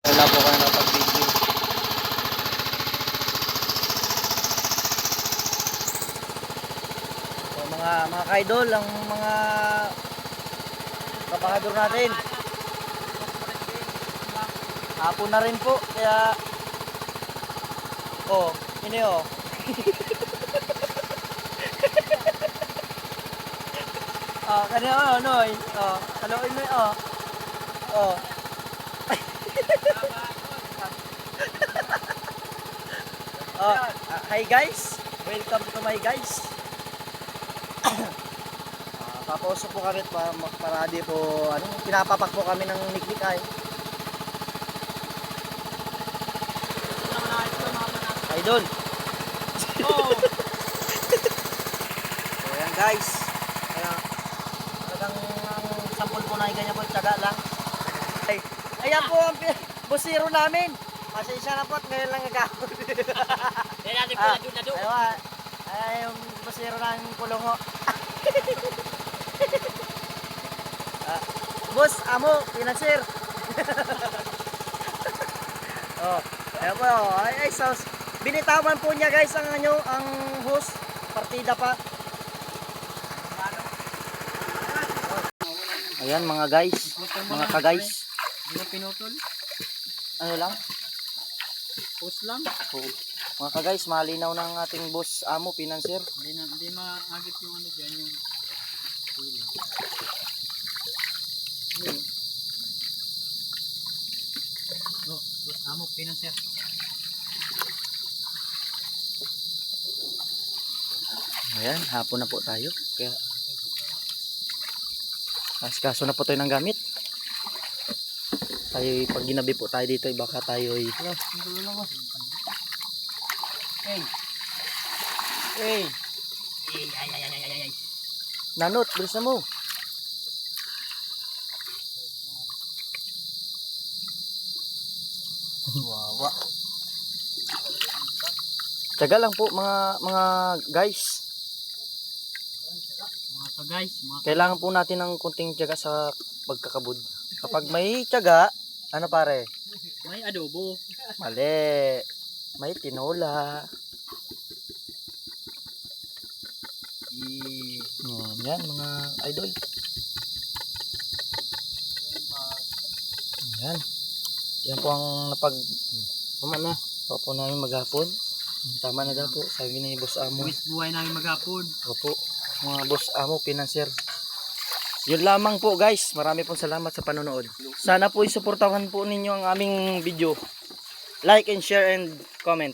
Wala po kayo napag-video. So, mga ka-idol, ang mga kapakador natin. Hapon na rin po, kaya ini kanina noy. Haluin mo hi guys, welcome to my guys. Papausok po kami para di po pinapapak po kami ng niklikay. Idol. So yan guys. Kaya talagang sampol po na ganyan po, tiyaga lang. Ayan po ang busiro namin. Pasensya na po at ngayon lang nagkakot. Kaya natin po lado. Ay yung busiro namin pulungo. Boss, amo, pinasir. Ayan po. Ay, sauce. Binitawan po niya guys ang host. Partida pa. Ayan mga guys, mga ka-guys. Hindi mo pinutol? Ano lang? Post lang? Mga ka-guys, malinaw ng ating boss amo, financier. Hindi maagit yung ano dyan, yung tula. Boss amo, financier. Ayan, hapon na po tayo. Kaya kaso na po tayo ng gamit. Tayo pag ginabi po tayo dito, baka tayo Hey. Nanot, bilis na mo. Wawa. Tiyaga lang po mga guys. Kailangan po natin ng kunting tiyaga sa pagkakabud. Kapag may tiyaga, ano pare? May adobo. Mali. May tinola. Yan mga idol. Yan. Yan po ang tama na. Opo namin maghapon. Tama na daw po. Sabi ni boss amo. Buhay namin maghapon. Opo. Mga boss amo, financier. Yun lamang po guys. Marami pong salamat sa panonood. Sana po isuportahan po ninyo ang aming video. Like and share and comment.